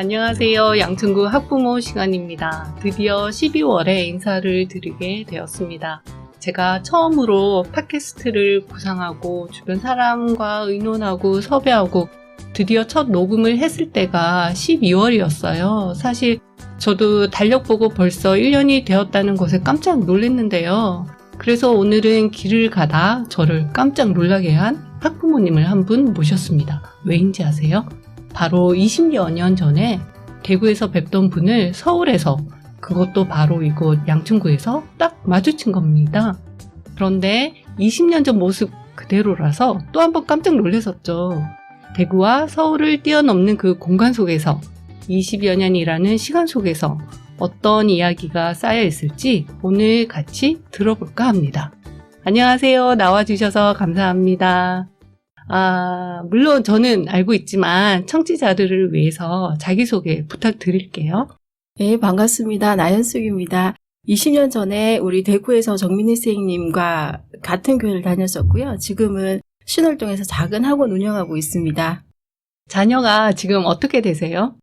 안녕하세요. 양천구 학부모 시간입니다. 드디어 12월에 인사를 드리게 되었습니다. 제가 처음으로 팟캐스트를 구상하고 주변 사람과 의논하고 섭외하고 드디어 첫 녹음을 했을 때가 12월이었어요. 사실 저도 달력 보고 벌써 1년이 되었다는 것에 깜짝 놀랐는데요. 그래서 오늘은 길을 가다 저를 깜짝 놀라게 한 학부모님을 한 분 모셨습니다. 왜인지 아세요? 바로 20여 년 전에 대구에서 뵙던 분을 서울에서, 그것도 바로 이곳 양천구에서 딱 마주친 겁니다. 그런데 20년 전 모습 그대로라서 또 한 번 깜짝 놀랐었죠. 대구와 서울을 뛰어넘는 그 공간 속에서 20여 년이라는 시간 속에서 어떤 이야기가 쌓여 있을지 오늘 같이 들어볼까 합니다. 안녕하세요. 나와주셔서 감사합니다. 물론 저는 알고 있지만 청취자들을 위해서 자기소개 부탁드릴게요. 네, 반갑습니다. 나연숙입니다. 20년 전에 우리 대구에서 정민희 선생님과 같은 교회를 다녔었고요. 지금은 신월동에서 작은 학원 운영하고 있습니다. 자녀가 지금 어떻게 되세요?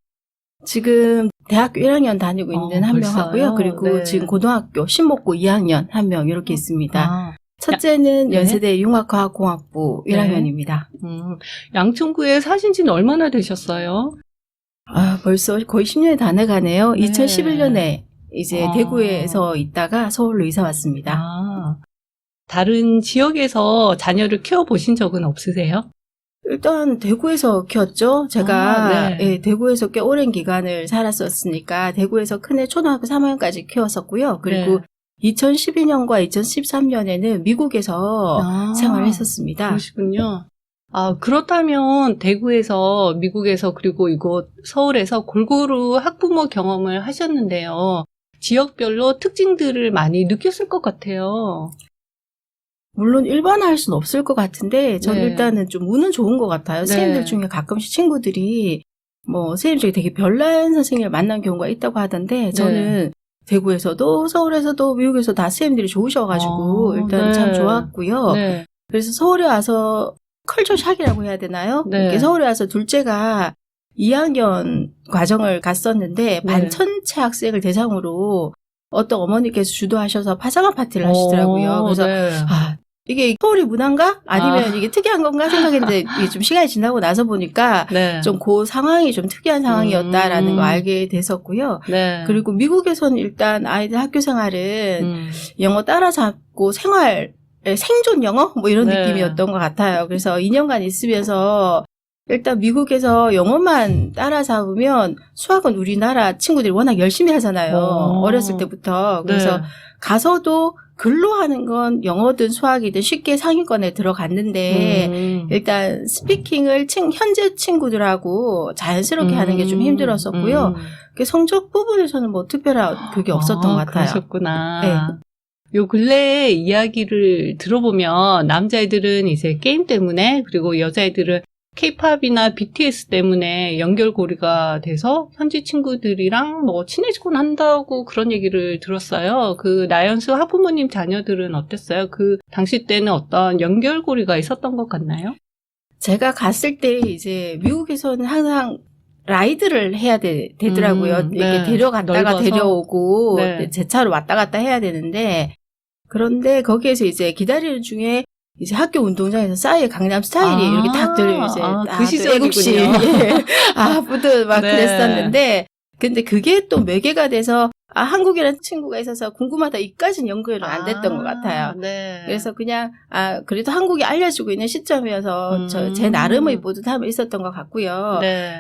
지금 대학교 1학년 다니고 있는 한 명 하고요. 그리고 네. 지금 고등학교 신목고 2학년 한 명 이렇게 있습니다. 첫째는 네. 연세대 융합과학공학부 1학년입니다. 양천구에 사신 지는 얼마나 되셨어요? 벌써 거의 10년이 다 돼가네요. 네. 2011년에 이제 대구에서 있다가 서울로 이사 왔습니다. 다른 지역에서 자녀를 키워보신 적은 없으세요? 일단 대구에서 키웠죠. 제가 네. 대구에서 꽤 오랜 기간을 살았었으니까 대구에서 큰애 초등학교 3학년까지 키웠었고요. 그리고 2012년과 2013년에는 미국에서 생활을 했었습니다. 그러시군요. 그렇다면 대구에서, 미국에서, 그리고 이곳 서울에서 골고루 학부모 경험을 하셨는데요. 지역별로 특징들을 많이 느꼈을 것 같아요. 물론 일반화할 수는 없을 것 같은데 저는 네. 일단은 좀 운은 좋은 것 같아요. 네. 선생님들 중에 가끔씩 친구들이 선생님 중에 되게 별난 선생님을 만난 경우가 있다고 하던데 저는 대구에서도 서울에서도 미국에서 다 선생님들이 좋으셔가지고 일단 참 좋았고요. 네. 그래서 서울에 와서 컬처 샥이라고 해야 되나요? 네. 이렇게 서울에 와서 둘째가 2학년 과정을 갔었는데 반 전체 학생을 대상으로 어떤 어머니께서 주도하셔서 파자마 파티를 하시더라고요. 그래서 이게 서울이 문화인가? 아니면 이게 특이한 건가 생각했는데 이게 좀 시간이 지나고 나서 보니까 좀 그 상황이 좀 특이한 상황이었다라는 거 알게 됐었고요. 그리고 미국에서는 일단 아이들 학교 생활은 영어 따라잡고 생존 영어? 이런 느낌이었던 것 같아요. 그래서 2년간 있으면서 일단 미국에서 영어만 따라잡으면 수학은 우리나라 친구들이 워낙 열심히 하잖아요. 어렸을 때부터. 그래서 가서도 글로 하는 건 영어든 수학이든 쉽게 상위권에 들어갔는데 일단 스피킹을 현재 친구들하고 자연스럽게 하는 게 좀 힘들었었고요. 성적 부분에서는 특별한 그게 없었던 것 같아요. 그러셨구나. 네. 요 근래 이야기를 들어보면 남자애들은 이제 게임 때문에, 그리고 여자애들은 K-팝이나 BTS 때문에 연결고리가 돼서 현지 친구들이랑 친해지곤 한다고 그런 얘기를 들었어요. 그 나연수 학부모님 자녀들은 어땠어요? 그 당시 때는 어떤 연결고리가 있었던 것 같나요? 제가 갔을 때 이제 미국에서는 항상 라이드를 해야 되더라고요. 이렇게 데려갔다가 넓어서? 데려오고 제 차로 왔다 갔다 해야 되는데 그런데 거기에서 이제 기다리는 중에 이제 학교 운동장에서 싸이의 강남 스타일이 이렇게 딱 들려요. 이제 그 시절이군요. 부들 막 그랬었는데 근데 그게 또 매개가 돼서 한국이라는 친구가 있어서 궁금하다 이까지는 연결은 안 됐던 것 같아요. 그래서 그냥 그래도 한국이 알려주고 있는 시점이어서 제 나름의 뿌듯함이 있었던 것 같고요.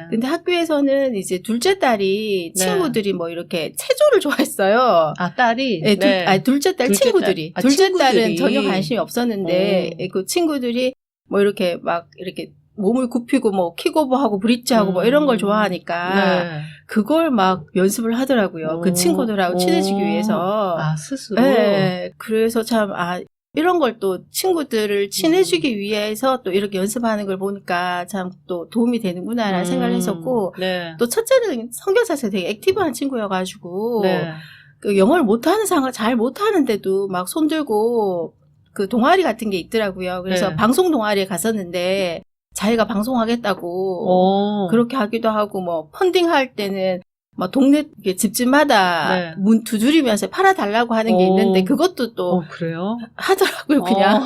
근데 학교에서는 이제 둘째 딸이 친구들이 이렇게 체조를 좋아했어요. 딸이? 둘째 딸 친구들이. 둘째 딸은 전혀 관심이 없었는데 그 친구들이 이렇게 막 이렇게 몸을 굽히고 킥오버하고 브릿지하고 이런 걸 좋아하니까 그걸 막 연습을 하더라고요. 그 친구들하고 친해지기 위해서. 스스로? 네. 그래서 참 이런 걸 또 친구들을 친해지기 위해서 또 이렇게 연습하는 걸 보니까 참 또 도움이 되는구나라는 생각을 했었고 또 첫째는 성격 자체가 되게 액티브한 친구여가지고 그 영어를 잘 못하는데도 막 손들고 그 동아리 같은 게 있더라고요. 그래서 방송 동아리에 갔었는데 자기가 방송하겠다고 그렇게 하기도 하고 뭐 펀딩할 때는 뭐 동네 집집마다 문 두드리면서 팔아달라고 하는 게 있는데 그것도 또 그래요? 하더라고요 그냥.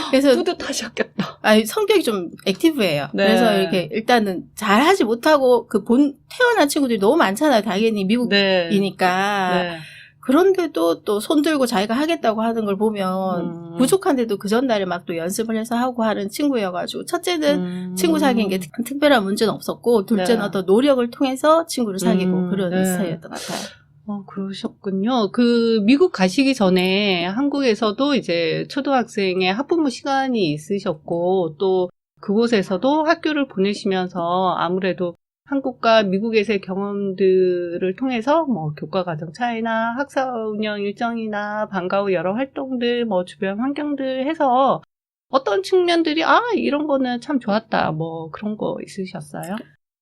그래서 뿌듯하셨겠다. 아니 성격이 좀 액티브해요. 그래서 이렇게 일단은 잘하지 못하고 그 태어난 친구들이 너무 많잖아요. 당연히 미국이니까. 그런데도 또 손들고 자기가 하겠다고 하는 걸 보면 부족한데도 그 전날에 막 또 연습을 해서 하고 하는 친구여가지고 첫째는 친구 사귄 게 특별한 문제는 없었고 둘째는 어떤 노력을 통해서 친구를 사귀고 그런 스타일이었던 것 같아요. 그러셨군요. 그 미국 가시기 전에 한국에서도 이제 초등학생의 학부모 시간이 있으셨고 또 그곳에서도 학교를 보내시면서 아무래도 한국과 미국에서의 경험들을 통해서 뭐 교과 과정 차이나 학사 운영 일정이나 방과 후 여러 활동들, 뭐 주변 환경들 해서 어떤 측면들이 이런 거는 참 좋았다. 뭐 그런 거 있으셨어요?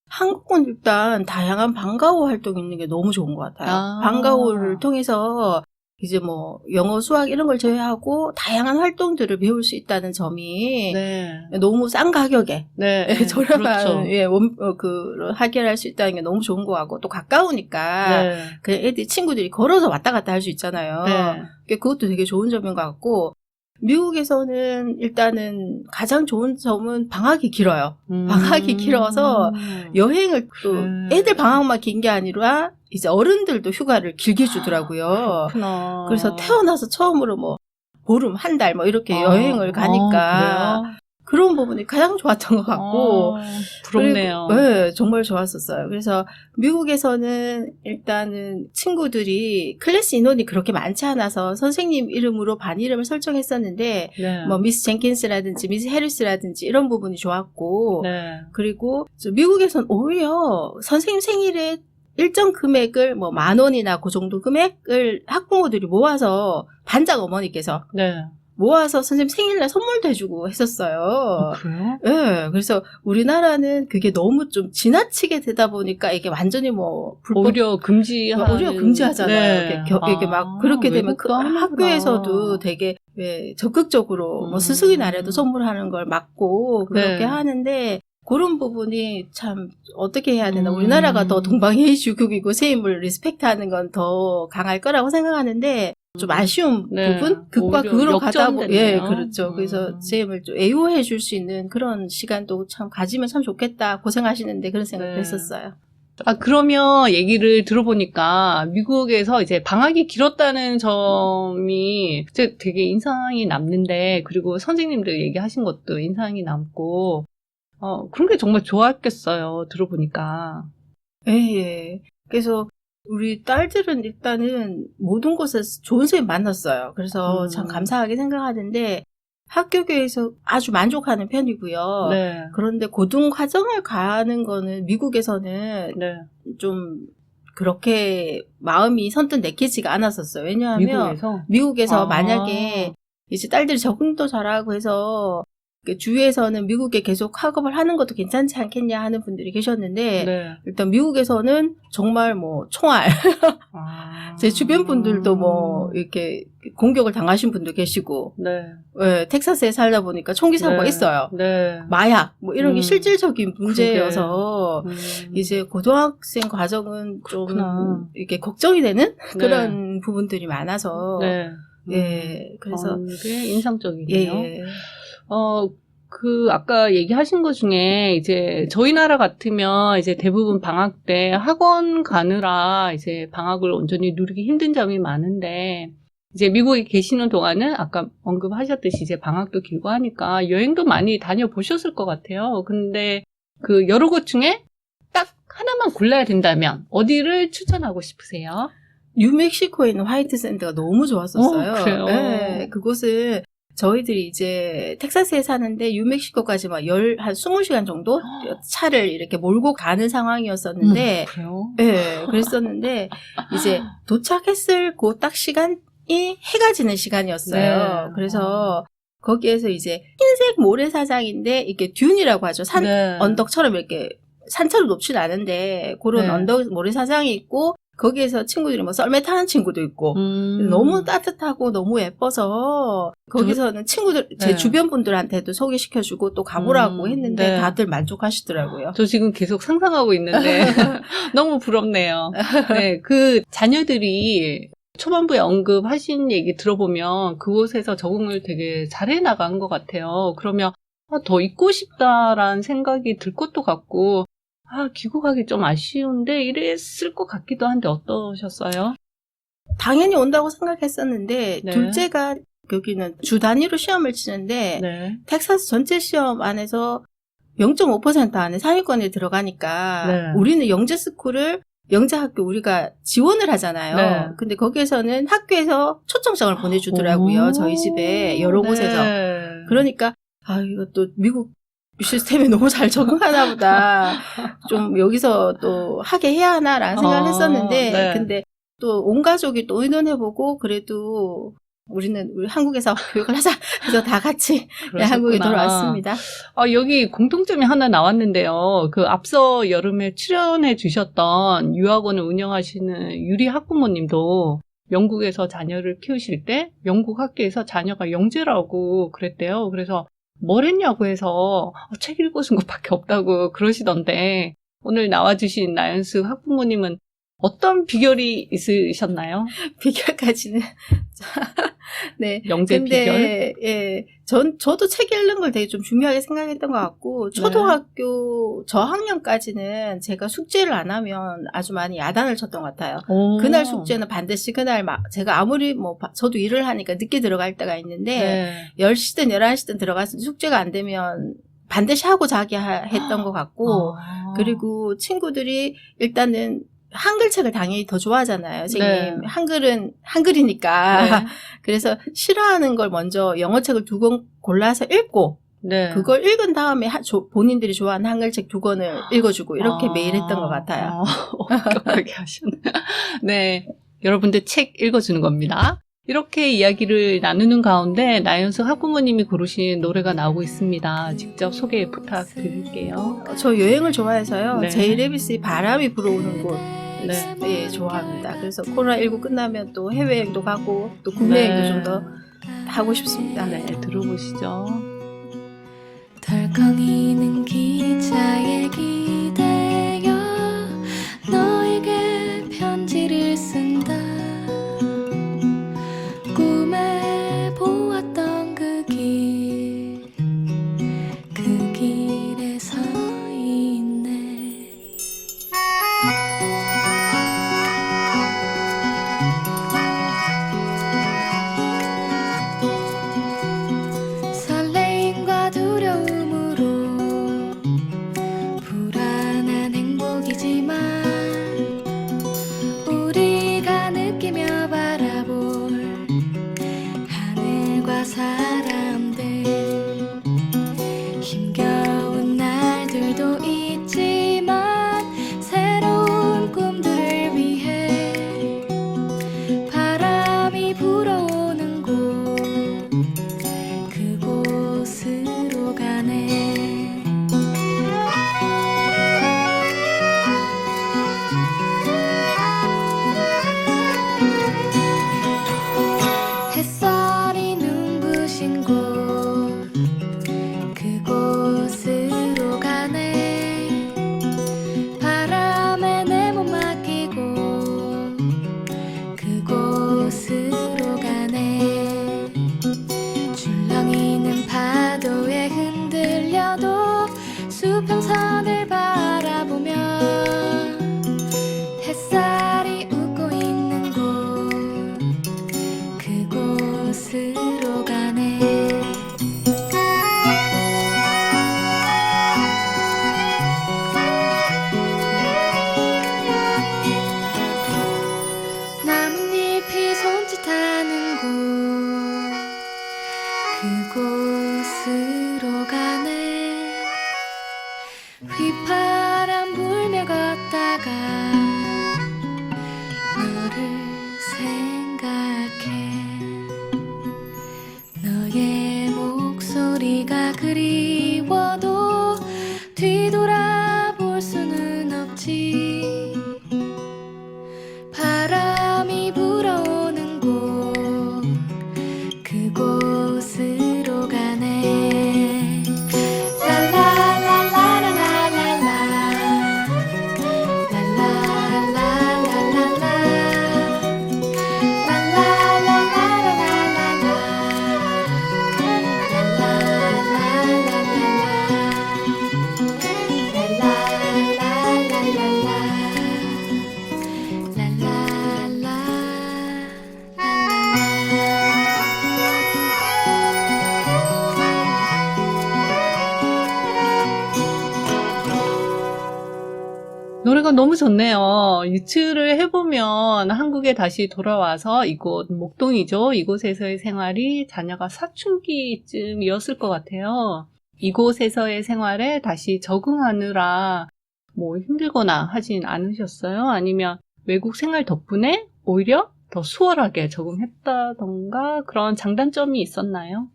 한국은 일단 다양한 방과 후 활동이 있는 게 너무 좋은 것 같아요. 방과 후를 통해서 이제 뭐 영어, 수학 이런 걸 제외하고 다양한 활동들을 배울 수 있다는 점이 너무 싼 가격에 저렴한 해결할 수 있다는 게 너무 좋은 것 같고 또 가까우니까 그냥 애들 친구들이 걸어서 왔다 갔다 할 수 있잖아요. 그것도 되게 좋은 점인 것 같고 미국에서는 일단은 가장 좋은 점은 방학이 길어요. 방학이 길어서 여행을 또 애들 방학만 긴 게 아니라 이제 어른들도 휴가를 길게 주더라고요. 그렇구나. 그래서 태어나서 처음으로 뭐 보름, 한 달 뭐 이렇게 여행을 가니까 그런 부분이 가장 좋았던 것 같고 부럽네요. 그리고, 정말 좋았었어요. 그래서 미국에서는 일단은 친구들이 클래스 인원이 그렇게 많지 않아서 선생님 이름으로 반 이름을 설정했었는데 뭐 미스 젠킨스라든지 미스 해리스라든지 이런 부분이 좋았고 그리고 미국에서는 오히려 선생님 생일에 일정 금액을 뭐 10,000원이나 그 정도 금액을 학부모들이 모아서 반장 어머니께서 모아서 선생님 생일날 선물도 해주고 했었어요. 그래요? 네. 그래서 우리나라는 그게 너무 좀 지나치게 되다 보니까 이게 완전히 뭐 오히려 금지하잖아요. 이게 막 그렇게 되면 학교에서도 되게 적극적으로 뭐 스승의 날에도 선물하는 걸 막고 그렇게 하는데 그런 부분이 참 어떻게 해야 되나. 우리나라가 더 동방예의주국이고 세임을 리스펙트하는 건 더 강할 거라고 생각하는데 좀 아쉬운 부분? 극과 극으로 가다 보면 그렇죠. 그래서 세임을 좀 애호해 줄 수 있는 그런 시간도 참 가지면 참 좋겠다. 고생하시는데 그런 생각도 했었어요. 그러면 얘기를 들어보니까 미국에서 이제 방학이 길었다는 점이 되게 인상이 남는데 그리고 선생님들 얘기하신 것도 인상이 남고 그런 게 정말 좋았겠어요. 들어보니까. 예. 그래서 우리 딸들은 일단은 모든 곳에서 좋은 선생님 만났어요. 그래서 참 감사하게 생각하는데 학교에서 아주 만족하는 편이고요. 그런데 고등 과정을 가는 거는 미국에서는 좀 그렇게 마음이 선뜻 내키지가 않았었어요. 왜냐하면 미국에서 만약에 이제 딸들이 적응도 잘하고 해서 주위에서는 미국에 계속 학업을 하는 것도 괜찮지 않겠냐 하는 분들이 계셨는데 일단 미국에서는 정말 뭐 총알 제 주변 분들도 뭐 이렇게 공격을 당하신 분도 계시고 텍사스에 살다 보니까 총기 사고가 있어요. 마약 뭐 이런 게 실질적인 문제여서 이제 고등학생 과정은 좀 이렇게 걱정이 되는 그런 부분들이 많아서 그래서 그게 인상적이네요. 아까 얘기하신 것 중에, 이제, 저희 나라 같으면, 이제 대부분 방학 때 학원 가느라, 이제 방학을 온전히 누리기 힘든 점이 많은데, 이제 미국에 계시는 동안은 아까 언급하셨듯이 이제 방학도 길고 하니까 여행도 많이 다녀보셨을 것 같아요. 근데 그 여러 곳 중에 딱 하나만 골라야 된다면, 어디를 추천하고 싶으세요? 뉴멕시코에 있는 화이트 샌드가 너무 좋았었어요. 그래요? 네, 그곳은 저희들이 이제 텍사스에 사는데 뉴멕시코까지 막 한 20시간 정도 차를 이렇게 몰고 가는 상황이었었는데, 그래요? 네, 그랬었는데, 이제 도착했을 그 딱 시간이 해가 지는 시간이었어요. 그래서 거기에서 이제 흰색 모래사장인데, 이게 듄이라고 하죠. 언덕처럼 이렇게 산처럼 높진 않은데, 그런 언덕 모래사장이 있고, 거기에서 친구들이 뭐 썰매 타는 친구도 있고 너무 따뜻하고 너무 예뻐서 거기서는 친구들 제 네. 주변 분들한테도 소개시켜주고 또 가보라고 했는데 네. 다들 만족하시더라고요. 저 지금 계속 상상하고 있는데 너무 부럽네요. 네, 그 자녀들이 초반부에 언급하신 얘기 들어보면 그곳에서 적응을 되게 잘해 나간 것 같아요. 그러면 더 있고 싶다라는 생각이 들 것도 같고 귀국하기 좀 아쉬운데 이랬을 것 같기도 한데 어떠셨어요? 당연히 온다고 생각했었는데 네. 둘째가 여기는 주 단위로 시험을 치는데 네. 텍사스 전체 시험 안에서 0.5% 안에 상위권에 들어가니까 네. 우리는 영재스쿨을 영재학교 우리가 지원을 하잖아요. 네. 근데 거기에서는 학교에서 초청장을 보내주더라고요. 저희 집에 여러 곳에서. 네. 그러니까 이것도 미국 시스템에 너무 잘 적응하나 보다. 좀 여기서 또 하게 해야 하나라는 생각을 했었는데 네. 근데 또 온 가족이 또 의논해보고 그래도 우리 한국에서 교육을 하자 해서 다 같이 한국에 돌아왔습니다. 여기 공통점이 하나 나왔는데요. 그 앞서 여름에 출연해 주셨던 유학원을 운영하시는 유리 학부모님도 영국에서 자녀를 키우실 때 영국 학교에서 자녀가 영재라고 그랬대요. 그래서 뭘 했냐고 해서 책 읽어준 것밖에 없다고 그러시던데 오늘 나와주신 나연수 학부모님은 어떤 비결이 있으셨나요? 비결까지는 네. 영재 근데, 비결? 예. 저도 책 읽는 걸 되게 좀 중요하게 생각했던 것 같고, 초등학교 저학년까지는 제가 숙제를 안 하면 아주 많이 야단을 쳤던 것 같아요. 그날 숙제는 반드시 그날 제가 아무리 저도 일을 하니까 늦게 들어갈 때가 있는데, 10시든 11시든 들어가서 숙제가 안 되면 반드시 하고 자기 했던 것 같고, 그리고 친구들이 일단은 한글책을 당연히 더 좋아하잖아요. 선생님. 네. 한글은 한글이니까. 네. 그래서 싫어하는 걸 먼저 영어책을 2권 골라서 읽고 네. 그걸 읽은 다음에 본인들이 좋아하는 한글책 2권을 읽어주고 이렇게 매일 했던 것 같아요. 엄격하게 하셨네. 네. 여러분들 책 읽어주는 겁니다. 이렇게 이야기를 나누는 가운데 나연수 학부모님이 고르신 노래가 나오고 있습니다. 직접 소개 부탁드릴게요. 저 여행을 좋아해서요. 네. 제이 레비스의 바람이 불어오는 곳 네. 예, 좋아합니다. 그래서 코로나19 끝나면 또 해외여행도 가고 또 국내 여행도 좀 더 하고 싶습니다. 네, 들어보시죠. 덜컹이는 기차에 기대어 너에게 편지를 쓴다. 꿈에 보았던 그 길에 서 있네. 설레임과 두려움으로 불안한 행복이지만 우리가 느끼며 바라볼 하늘과 사람들 힘겨운 날들도 있지만 새로운 꿈들을 위해 바람이 불어오는 곳 그곳으로 가네. 햇살이 눈부신 곳 그곳으로 가네. 바람에 내 몸 맡기고 그곳으로 가네. 줄렁이는 파도에 흔들려도 수평선을 바라보며 햇살이 웃고 있는 곳 그곳으로 가네. 나뭇잎이 손짓하는 곳 그곳으로 가네. 휘파람 불며 걷다가 너를 생각해. 너의 목소리가 그리워도 뒤돌아볼 수는 없지. 너무 좋네요. 유추를 해보면 한국에 다시 돌아와서 이곳 목동이죠. 이곳에서의 생활이 자녀가 사춘기쯤이었을 것 같아요. 이곳에서의 생활에 다시 적응하느라 뭐 힘들거나 하진 않으셨어요? 아니면 외국 생활 덕분에 오히려 더 수월하게 적응했다던가 그런 장단점이 있었나요?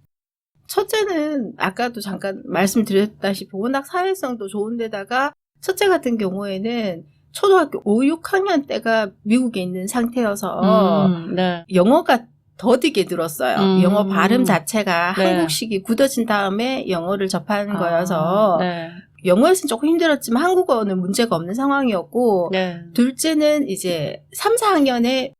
첫째는 아까도 잠깐 말씀드렸다시피 워낙 사회성도 좋은데다가 첫째 같은 경우에는 초등학교 5, 6학년 때가 미국에 있는 상태여서 네. 영어가 더디게 늘었어요. 영어 발음 자체가 네. 한국식이 굳어진 다음에 영어를 접하는 거여서 네. 영어에서는 조금 힘들었지만 한국어는 문제가 없는 상황이었고 네. 둘째는 이제 3, 4학년에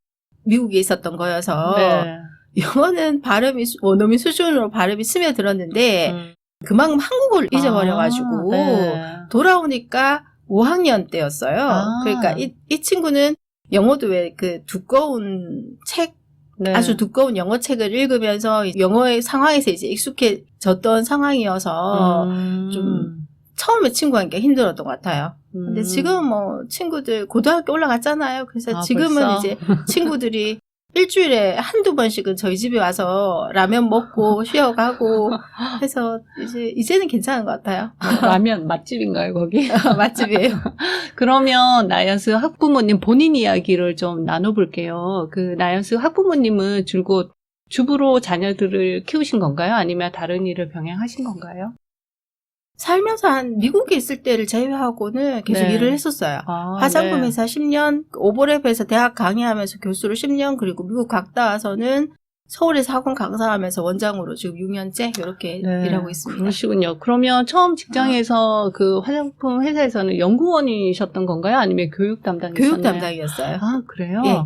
미국에 있었던 거여서 네. 영어는 발음이 원어민 수준으로 발음이 스며들었는데 그만큼 한국어를 잊어버려가지고 네. 돌아오니까 5학년 때였어요. 그러니까 이 친구는 영어도 왜 그 두꺼운 책 네. 아주 두꺼운 영어 책을 읽으면서 영어의 상황에서 이제 익숙해졌던 상황이어서 좀 처음에 친구한 게 힘들었던 것 같아요. 근데 지금 뭐 친구들 고등학교 올라갔잖아요. 그래서 지금은 벌써? 이제 친구들이 일주일에 한두 번씩은 저희 집에 와서 라면 먹고 쉬어가고 해서 이제는 괜찮은 것 같아요. 라면 맛집인가요, 거기? 맛집이에요. 그러면 나연스 학부모님 본인 이야기를 좀 나눠볼게요. 그 나연스 학부모님은 줄곧 주부로 자녀들을 키우신 건가요? 아니면 다른 일을 병행하신 건가요? 살면서 한 미국에 있을 때를 제외하고는 계속 네. 일을 했었어요. 화장품 네. 회사 10년, 오버랩에서 대학 강의하면서 교수로 10년, 그리고 미국 갔다 와서는 서울에서 학원 강사하면서 원장으로 지금 6년째 이렇게 네. 일하고 있습니다. 그러시군요. 그러면 처음 직장에서 그 화장품 회사에서는 연구원이셨던 건가요? 아니면 교육 담당이셨나요? 교육 담당이었어요. 아, 그래요? 예.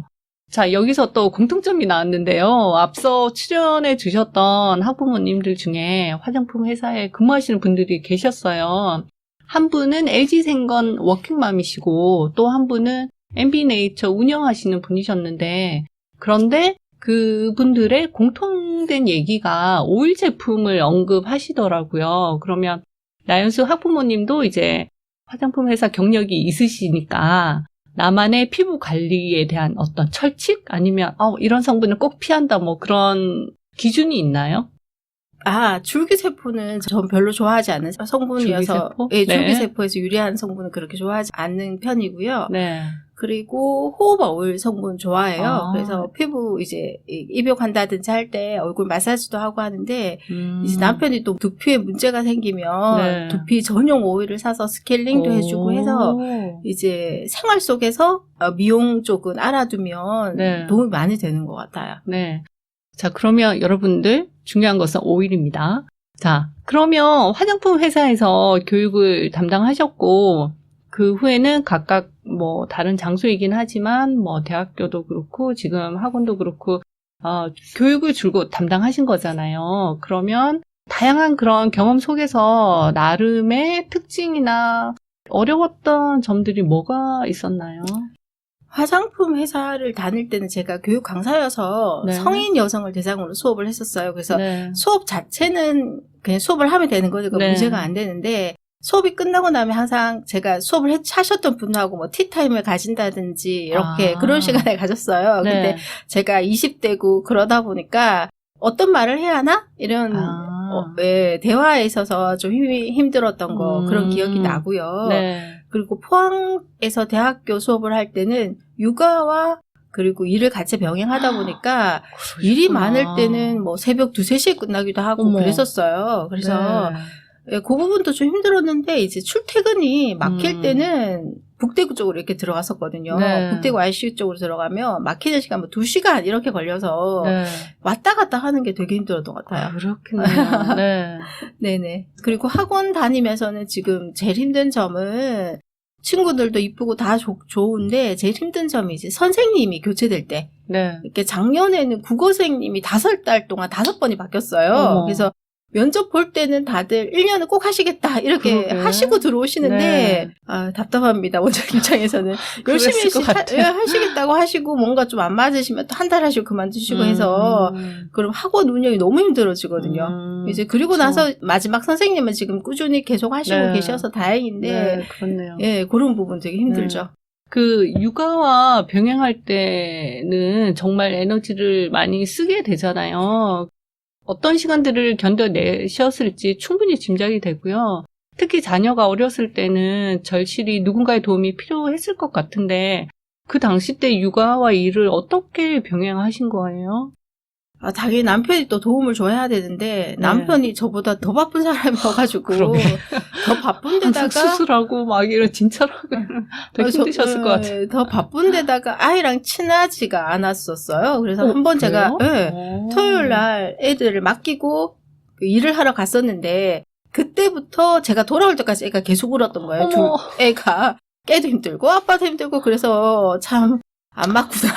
자, 여기서 또 공통점이 나왔는데요. 앞서 출연해 주셨던 학부모님들 중에 화장품 회사에 근무하시는 분들이 계셨어요. 한 분은 LG생건 워킹맘이시고 또 한 분은 MB네이처 운영하시는 분이셨는데 그런데 그분들의 공통된 얘기가 오일 제품을 언급하시더라고요. 그러면 나연수 학부모님도 이제 화장품 회사 경력이 있으시니까 나만의 피부 관리에 대한 어떤 철칙? 아니면 이런 성분은 꼭 피한다 뭐 그런 기준이 있나요? 줄기세포는 전 별로 좋아하지 않는 성분이어서 줄기세포? 예, 네. 줄기세포에서 유래한 성분은 그렇게 좋아하지 않는 편이고요. 네. 그리고 호호바 오일 성분 좋아해요. 아. 그래서 피부 이제 입욕한다든지 할 때 얼굴 마사지도 하고 하는데 이제 남편이 또 두피에 문제가 생기면 네. 두피 전용 오일을 사서 스케일링도 해주고 해서 이제 생활 속에서 미용 쪽은 알아두면 네. 도움이 많이 되는 것 같아요. 네. 자, 그러면 여러분들 중요한 것은 오일입니다. 자, 그러면 화장품 회사에서 교육을 담당하셨고 그 후에는 각각 뭐 다른 장소이긴 하지만 뭐 대학교도 그렇고 지금 학원도 그렇고 교육을 줄곧 담당하신 거잖아요. 그러면 다양한 그런 경험 속에서 나름의 특징이나 어려웠던 점들이 뭐가 있었나요? 화장품 회사를 다닐 때는 제가 교육 강사여서 네. 성인 여성을 대상으로 수업을 했었어요. 그래서 네. 수업 자체는 그냥 수업을 하면 되는 거니까 네. 문제가 안 되는데 수업이 끝나고 나면 항상 제가 수업을 하셨던 분하고 뭐 티타임을 가진다든지 이렇게 그런 시간을 가졌어요. 네. 근데 제가 20대고 그러다 보니까 어떤 말을 해야 하나? 이런 대화에 있어서 좀 힘들었던 거 그런 기억이 나고요. 네. 그리고 포항에서 대학교 수업을 할 때는 육아와 그리고 일을 같이 병행하다 보니까 그러시구나. 일이 많을 때는 뭐 새벽 2, 3시에 끝나기도 하고 어머. 그랬었어요. 그래서 네. 그 부분도 좀 힘들었는데 이제 출퇴근이 막힐 때는 북대구 쪽으로 이렇게 들어갔었거든요. 네. 북대구 ICU 쪽으로 들어가면 막히는 시간 뭐 2시간 이렇게 걸려서 네. 왔다 갔다 하는 게 되게 힘들었던 것 같아요. 그렇겠네요. 네. 네네. 그리고 학원 다니면서는 지금 제일 힘든 점은 친구들도 이쁘고 다 좋은데 제일 힘든 점이 이제 선생님이 교체될 때. 네. 이렇게 작년에는 국어선생님이 5달 동안 5번이 바뀌었어요. 어머. 그래서 면접 볼 때는 다들 1년은 꼭 하시겠다 이렇게 그러게. 하시고 들어오시는데 네. 답답합니다. 원장 입장에서는 열심히 하시겠다고 하시고 뭔가 좀 안 맞으시면 또 한 달 하시고 그만두시고 해서 그럼 학원 운영이 너무 힘들어지거든요. 이제 그리고 그렇죠. 나서 마지막 선생님은 지금 꾸준히 계속 하시고 네. 계셔서 다행인데 네, 그렇네요. 예, 그런 부분 되게 힘들죠. 그 육아와 병행할 때는 정말 에너지를 많이 쓰게 되잖아요. 어떤 시간들을 견뎌내셨을지 충분히 짐작이 되고요. 특히 자녀가 어렸을 때는 절실히 누군가의 도움이 필요했을 것 같은데 그 당시 때 육아와 일을 어떻게 병행하신 거예요? 당연히 남편이 또 도움을 줘야 되는데 남편이 저보다 더 바쁜 사람이어가지고 그러게. 더 바쁜데다가 수술하고 막 이런 진찰하고 되게 힘드셨을 것 같아요. 더 바쁜데다가 아이랑 친하지가 않았었어요. 그래서 한 번 제가 토요일 날 애들을 맡기고 일을 하러 갔었는데 그때부터 제가 돌아올 때까지 애가 계속 울었던 거예요. 둘 애가 깨도 힘들고 아빠도 힘들고 그래서 참 안 맞구나.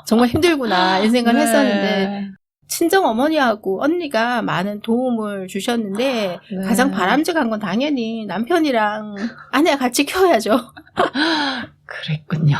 정말 힘들구나 이 생각을 했었는데 친정 어머니하고 언니가 많은 도움을 주셨는데 가장 바람직한 건 당연히 남편이랑 아내가 같이 키워야죠. 그랬군요.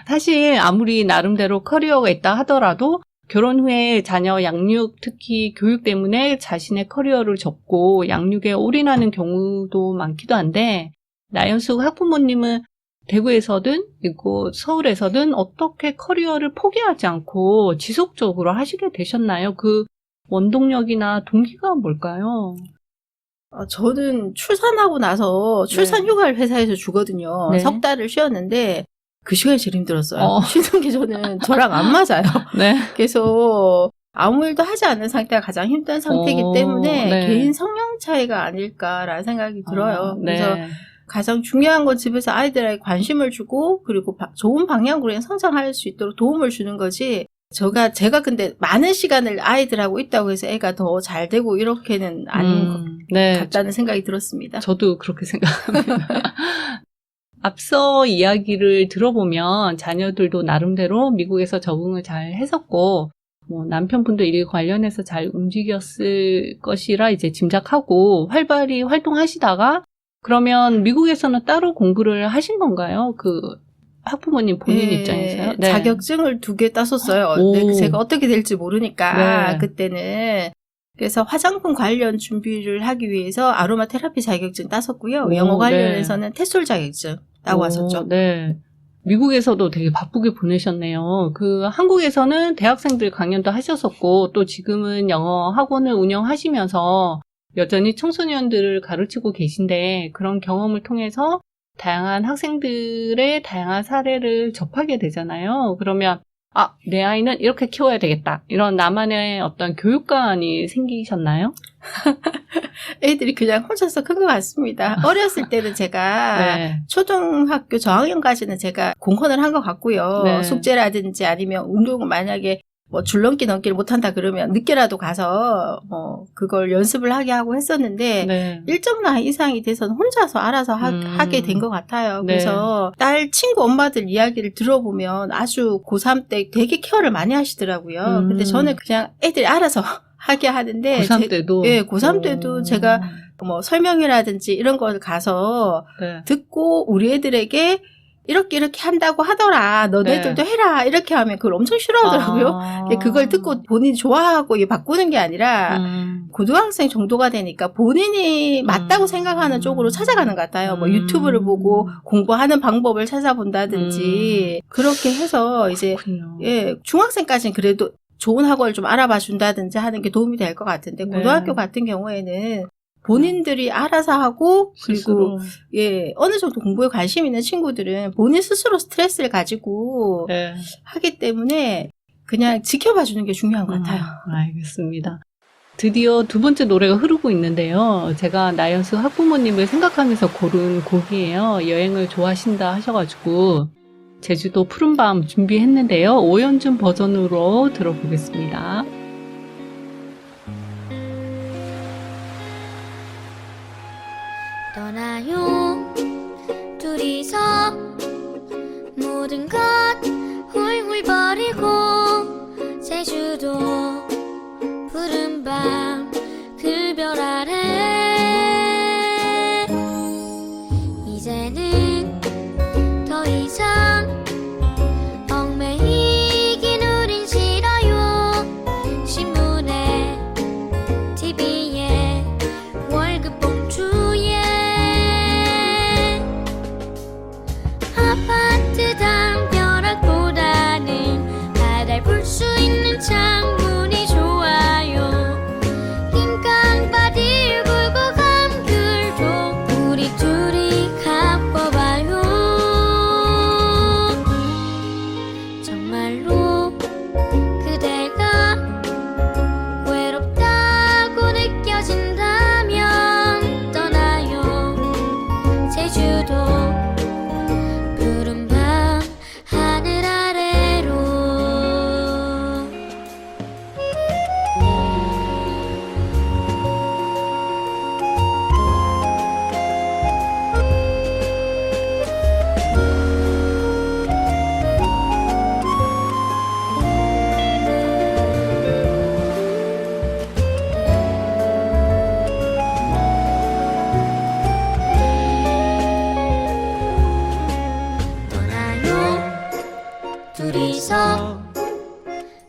사실 아무리 나름대로 커리어가 있다 하더라도 결혼 후에 자녀 양육, 특히 교육 때문에 자신의 커리어를 접고 양육에 올인하는 경우도 많기도 한데 나연숙 학부모님은 대구에서든 그리고 서울에서든 어떻게 커리어를 포기하지 않고 지속적으로 하시게 되셨나요? 그 원동력이나 동기가 뭘까요? 저는 출산하고 나서 출산 휴가를 회사에서 주거든요. 석 달을 쉬었는데 그 시간이 제일 힘들었어요. 쉬는 게 저랑 안 맞아요. 그래서 아무 일도 하지 않는 상태가 가장 힘든 상태이기 때문에 개인 성향 차이가 아닐까라는 생각이 들어요. 그래서 가장 중요한 건 집에서 아이들에게 관심을 주고 그리고 좋은 방향으로 성장할 수 있도록 도움을 주는 거지. 제가 근데 많은 시간을 아이들하고 있다고 해서 애가 더 잘 되고 이렇게는 아닌 것 같다는 생각이 들었습니다. 저도 그렇게 생각합니다. 앞서 이야기를 들어보면 자녀들도 나름대로 미국에서 적응을 잘 했었고 남편분도 일 관련해서 잘 움직였을 것이라 이제 짐작하고 활발히 활동하시다가 그러면 미국에서는 따로 공부를 하신 건가요? 그 학부모님 본인 입장에서요? 자격증을 2개 땄었어요. 제가 어떻게 될지 모르니까 그때는. 그래서 화장품 관련 준비를 하기 위해서 아로마 테라피 자격증 땄었고요. 영어 관련해서는 테솔 자격증 따고 왔었죠. 미국에서도 되게 바쁘게 보내셨네요. 그 한국에서는 대학생들 강연도 하셨었고 또 지금은 영어 학원을 운영하시면서 여전히 청소년들을 가르치고 계신데 그런 경험을 통해서 다양한 학생들의 다양한 사례를 접하게 되잖아요. 그러면 내 아이는 이렇게 키워야 되겠다. 이런 나만의 어떤 교육관이 생기셨나요? 애들이 그냥 혼자서 큰 것 같습니다. 어렸을 때는 제가 초등학교 저학년까지는 제가 공헌을 한 것 같고요. 숙제라든지 아니면 운동을 만약에 줄넘기 넘기를 못한다 그러면 늦게라도 가서 그걸 연습을 하게 하고 했었는데 일정 나이 이상이 돼서는 혼자서 알아서 하게 된 것 같아요. 그래서 딸 친구 엄마들 이야기를 들어보면 아주 고3 때 되게 케어를 많이 하시더라고요. 근데 저는 그냥 애들이 알아서 하게 하는데 고3 때도? 고3 때도 제가 설명회라든지 이런 걸 가서 듣고 우리 애들에게 이렇게 한다고 하더라. 너네들도 해라. 이렇게 하면 그걸 엄청 싫어하더라고요. 그걸 듣고 본인이 좋아하고 바꾸는 게 아니라 고등학생 정도가 되니까 본인이 맞다고 생각하는 쪽으로 찾아가는 것 같아요. 유튜브를 보고 공부하는 방법을 찾아본다든지 그렇게 해서 이제 중학생까지는 그래도 좋은 학원을 좀 알아봐 준다든지 하는 게 도움이 될 것 같은데 고등학교 같은 경우에는 본인들이 알아서 하고 그리고 어느 정도 공부에 관심 있는 친구들은 본인 스스로 스트레스를 가지고 하기 때문에 그냥 지켜봐 주는 게 중요한 것 같아요. 알겠습니다. 드디어 2번째 노래가 흐르고 있는데요. 제가 나연숙 학부모님을 생각하면서 고른 곡이에요. 여행을 좋아하신다 하셔가지고 제주도 푸른밤 준비했는데요. 오연준 버전으로 들어보겠습니다. 떠나요 둘이서 모든 것 훌훌 버리고 제주도 푸른 밤 그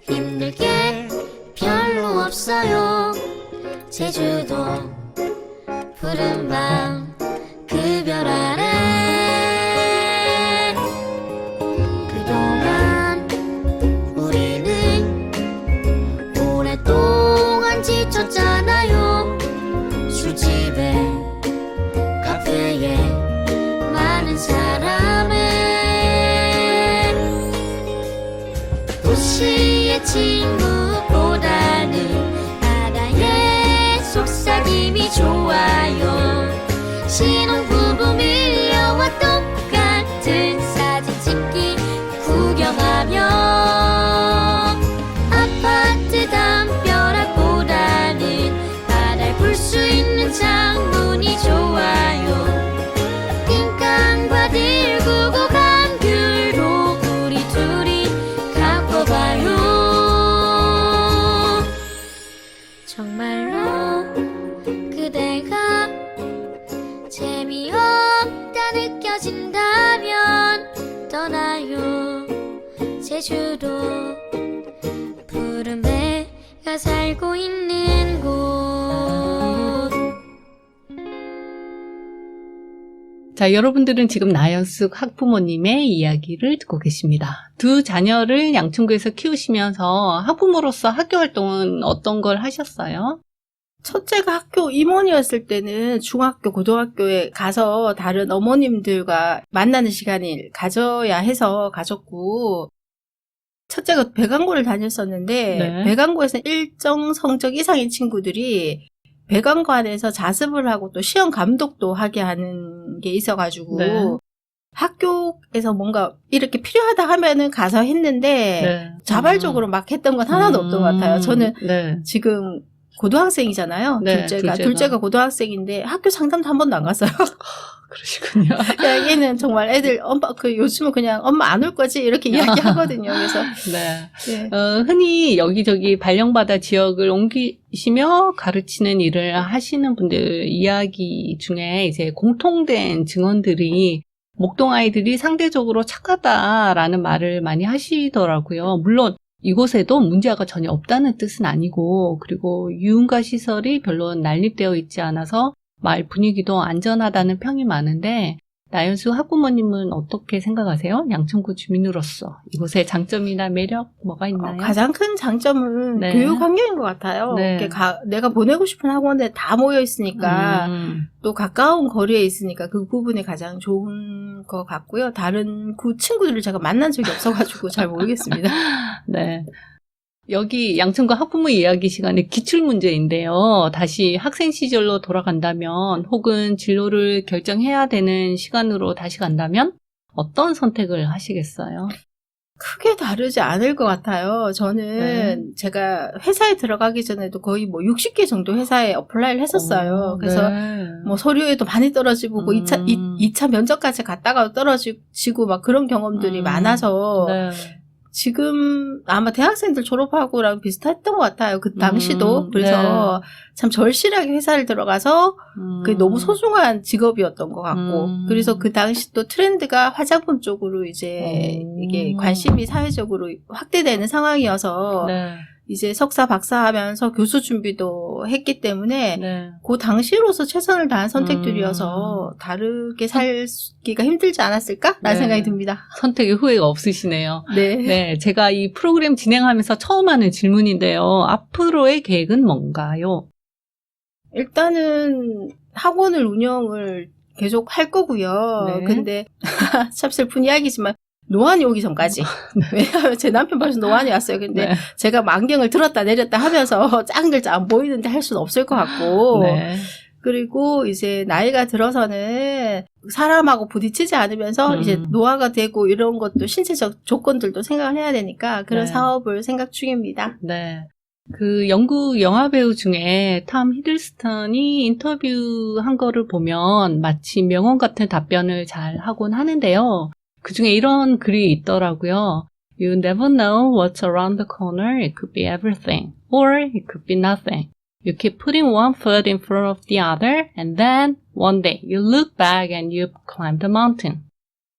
힘들 게 별로 없어요. 제주도 푸른 밤 그 별 아래 그동안 우리는 오랫동안 지쳤잖아요. 술집에 카페에 많은 사람을 도시의 친구보다는 바다의 속삭임이 좋아요. 신혼부부 밀려와 똑같은 사진 찍기 구경하며 아파트 담벼락보다는 바다를 볼 수 있는 창문이 좋아요. 띵깡과 들구고 감귤도 우리 둘이 갖고 봐요. 정말로 그대가 재미없다 느껴진다면 떠나요. 제주도 푸른 배가 살고 있는 곳. 자, 여러분들은 지금 나연숙 학부모님의 이야기를 듣고 계십니다. 두 자녀를 양천구에서 키우시면서 학부모로서 학교 활동은 어떤 걸 하셨어요? 첫째가 학교 임원이었을 때는 중학교, 고등학교에 가서 다른 어머님들과 만나는 시간을 가져야 해서 가졌고, 첫째가 배강고를 다녔었는데, 네. 배강고에서는 일정 성적 이상인 친구들이 배강고 안에서 자습을 하고 또 시험 감독도 하게 하는 게 있어가지고, 네. 학교에서 뭔가 이렇게 필요하다 하면은 가서 했는데, 네. 자발적으로 막 했던 건 하나도 없던 것 같아요. 저는 네. 지금 고등학생이잖아요. 네, 둘째가 고등학생인데 학교 상담도 한 번도 안 갔어요. 그러시군요. 야, 얘는 정말 애들 엄마 요즘은 그냥 엄마 안 올 거지 이렇게 이야기하거든요. 그래서 네. 네. 흔히 여기저기 발령받아 지역을 옮기시며 가르치는 일을 하시는 분들 이야기 중에 이제 공통된 증언들이 목동 아이들이 상대적으로 착하다라는 말을 많이 하시더라고요. 물론 이곳에도 문제가 전혀 없다는 뜻은 아니고, 그리고 유흥가 시설이 별로 난립되어 있지 않아서 마을 분위기도 안전하다는 평이 많은데, 나연수 학부모님은 어떻게 생각하세요? 양천구 주민으로서 이곳의 장점이나 매력 뭐가 있나요? 가장 큰 장점은 네. 교육 환경인 것 같아요. 네. 내가 보내고 싶은 학원에 다 모여 있으니까 또 가까운 거리에 있으니까 그 부분이 가장 좋은 것 같고요. 다른 구 친구들을 제가 만난 적이 없어가지고 잘 모르겠습니다. 네. 여기 양천구 학부모 이야기 시간에 기출문제인데요. 다시 학생 시절로 돌아간다면 혹은 진로를 결정해야 되는 시간으로 다시 간다면 어떤 선택을 하시겠어요? 크게 다르지 않을 것 같아요. 저는 제가 회사에 들어가기 전에도 거의 60개 정도 회사에 어플라이를 했었어요. 그래서 네. 서류에도 많이 떨어지고 2차 면접까지 갔다가 떨어지고 막 그런 경험들이 많아서 네. 지금 아마 대학생들 졸업하고랑 비슷했던 것 같아요. 그 당시도. 그래서 참 절실하게 회사를 들어가서 그게 너무 소중한 직업이었던 것 같고 그래서 그 당시 또 트렌드가 화장품 쪽으로 이제 이게 관심이 사회적으로 확대되는 상황이어서 네. 이제 석사 박사 하면서 교수 준비도 했기 때문에 네. 그 당시로서 최선을 다한 선택들이어서 다르게 살기가 힘들지 않았을까라는 네. 생각이 듭니다. 선택에 후회가 없으시네요. 네. 네, 제가 이 프로그램 진행하면서 처음 하는 질문인데요. 앞으로의 계획은 뭔가요? 일단은 학원을 운영을 계속 할 거고요. 네. 근데 참 슬픈 이야기지만 노안이 오기 전까지. 왜냐하면 제 남편 벌써 노안이 왔어요. 근데 네. 제가 만경을 들었다 내렸다 하면서 작은 글자 안 보이는데 할 수는 없을 것 같고 네. 그리고 이제 나이가 들어서는 사람하고 부딪히지 않으면서 이제 노화가 되고 이런 것도 신체적 조건들도 생각을 해야 되니까 그런 네. 사업을 생각 중입니다. 네. 그 영국 영화배우 중에 톰 히들스턴이 인터뷰한 거를 보면 마치 명언 같은 답변을 잘 하곤 하는데요. 그 중에 이런 글이 있더라고요. You never know what's around the corner. It could be everything. Or it could be nothing. You keep putting one foot in front of the other and then one day you look back and you've climbed the mountain.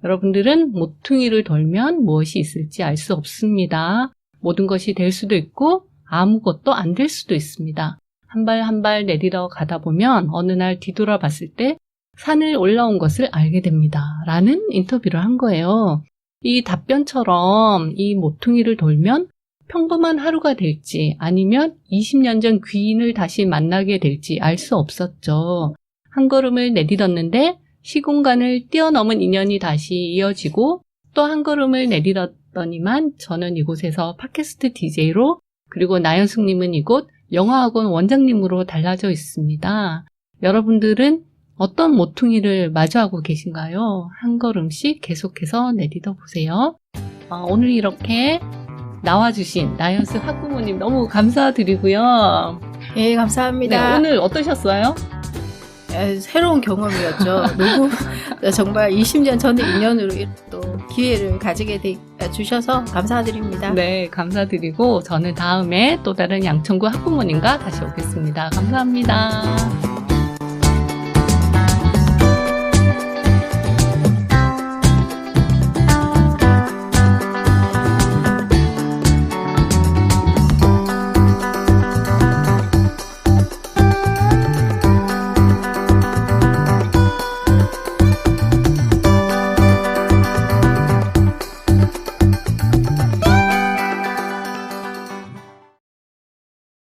여러분들은 모퉁이를 돌면 무엇이 있을지 알 수 없습니다. 모든 것이 될 수도 있고 아무것도 안 될 수도 있습니다. 한 발 한 발 내리러 가다 보면 어느 날 뒤돌아봤을 때 산을 올라온 것을 알게 됩니다. 라는 인터뷰를 한 거예요. 이 답변처럼 이 모퉁이를 돌면 평범한 하루가 될지 아니면 20년 전 귀인을 다시 만나게 될지 알 수 없었죠. 한 걸음을 내딛었는데 시공간을 뛰어넘은 인연이 다시 이어지고 또 한 걸음을 내딛었더니만 저는 이곳에서 팟캐스트 DJ로 그리고 나연숙님은 이곳 영어학원 원장님으로 달라져 있습니다. 여러분들은 어떤 모퉁이를 마주하고 계신가요? 한 걸음씩 계속해서 내딛어 보세요. 오늘 이렇게 나와주신 나연숙 학부모님 너무 감사드리고요. 예, 감사합니다. 네, 오늘 어떠셨어요? 새로운 경험이었죠. 녹음 정말 20년 전의 인연으로 또 기회를 가지게 주셔서 감사드립니다. 네, 감사드리고 저는 다음에 또 다른 양천구 학부모님과 다시 오겠습니다. 감사합니다.